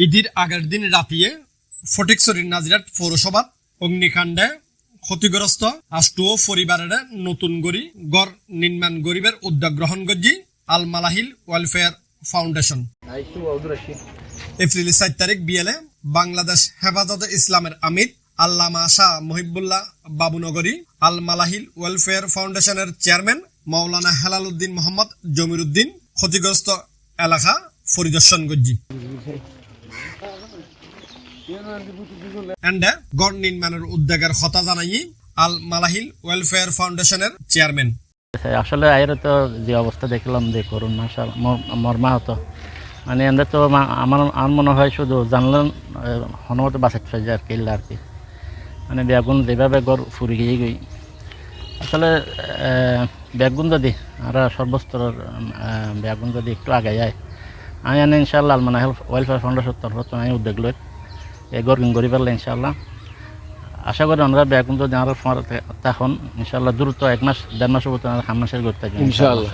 ঈদের আগের দিন রাতিয়ে ফটিকছড়ির নাজিরাট পৌরসভার অগ্নিকাণ্ডে ক্ষতিগ্রস্ত আষ্টু পরিবারের নতুন গড়ি গড় নির্মাণ গরিবের উদ্যোগ গ্রহণ করছি আল মালাহিল ওয়েলফেয়ার ফাউন্ডেশন। এপ্রিল 4 তারিখ বিয়েলে বাংলাদেশ হেফাজতে ইসলামের আমির আল্লামা শাহ মহিবুল্লাহ বাবুনগরী আল মালাহিল ওয়েলফেয়ার ফাউন্ডেশনের চেয়ারম্যান মাওলানা হেলাল উদ্দিন মোহাম্মদ জমির উদ্দিন ক্ষতিগ্রস্ত এলাকা পরিদর্শন করছি। গড় নির্মাণের উদ্যোগের কথা জানাই আল মালাহিল ওয়েলফেয়ার ফাউন্ডেশনের চেয়ারম্যান। আসলে আয়ের তো যে অবস্থা দেখলাম যে করুন মর্মাহত, মানে এদের তো আমার মনে হয় শুধু জানলেন হনুমত বাঁচাতে পারছে আর কি আর কি, মানে বেগুন যেভাবে গড় ফুরি গিয়ে গই আসলে বেগুন যদি আর সর্বস্তরের বেগুন যদি একটু আগে যায় আমি আনি ইনশাল্লাহ আল মালাহিল ওয়েলফেয়ার ফাউন্ডেশন তরফ আমি উদ্যোগ লই এই গড় গড়ি পারলে ইনশাল্লাহ আশা করি আমরা বেগুন যদি আর তখন ইনশাল্লাহ দ্রুত 1 মাস 1.5 মাসের ভিতরে আমরা খামাসের করতে পারি ইনশাল্লাহ।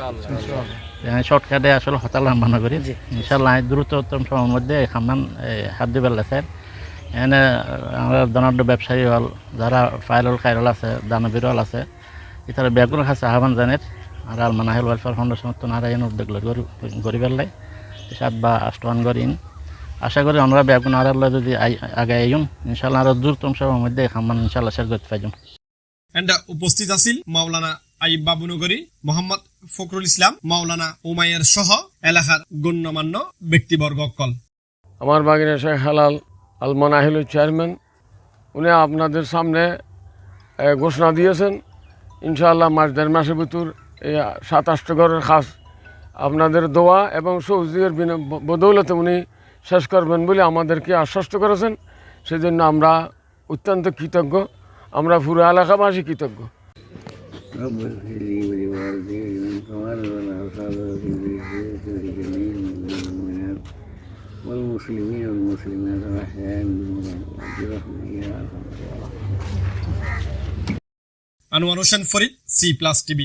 শর্টকাটে আসলে হতাল মনে করি ইনশাল্লাহ দ্রুততম সময়ের মধ্যে খামান হাত দিবে স্যার। এনে আমরা ধনাঢ্য ব্যবসায়ী হল যারা ফাইরল খাইরল আছে দানবীর হল আছে এছাড়া বেগুন খাচ্ছে আহ্বান জানের আর আল মালাহিল ওয়েলফেয়ার ফাউন্ডেশন তো নারায়ণ উদ্যোগ গরিবের লাই 7 বা 8 গরিন আশা করি আমরা বেগুন আর যদি আগে আইন ইনশাল্লাহ আরো দ্রুততম সময়ের মধ্যে খামান ইনশাল্লাহ শেষ করতে পারলাম। উপস্থিত আছেন মাওলানা আইব বাবুনগরী মোহাম্মদ ফখরুল ইসলাম মাওলানা উমাইয়ার সহ এলাকার গণ্যমান্য ব্যক্তিবর্গ কল। আমার বাগিনা শেখ হেলাল আল মালাহিল চেয়ারম্যান উনি আপনাদের সামনে ঘোষণা দিয়েছেন ইনশাআল্লাহ 1.5 মাসের ভিতর এই 27 ঘরের খাস আপনাদের দোয়া এবং সহযোগের বদৌলতে উনি শেষ করবেন বলে আমাদেরকে আশ্বস্ত করেছেন। সেজন্য আমরা অত্যন্ত কৃতজ্ঞ, আমরা পুরো এলাকাবাসী কৃতজ্ঞ। والمسلمين والمسلمات الأحياء منهم برحمة يا أرحم الراحمين। Anwar Hossain Farid, C+ TV।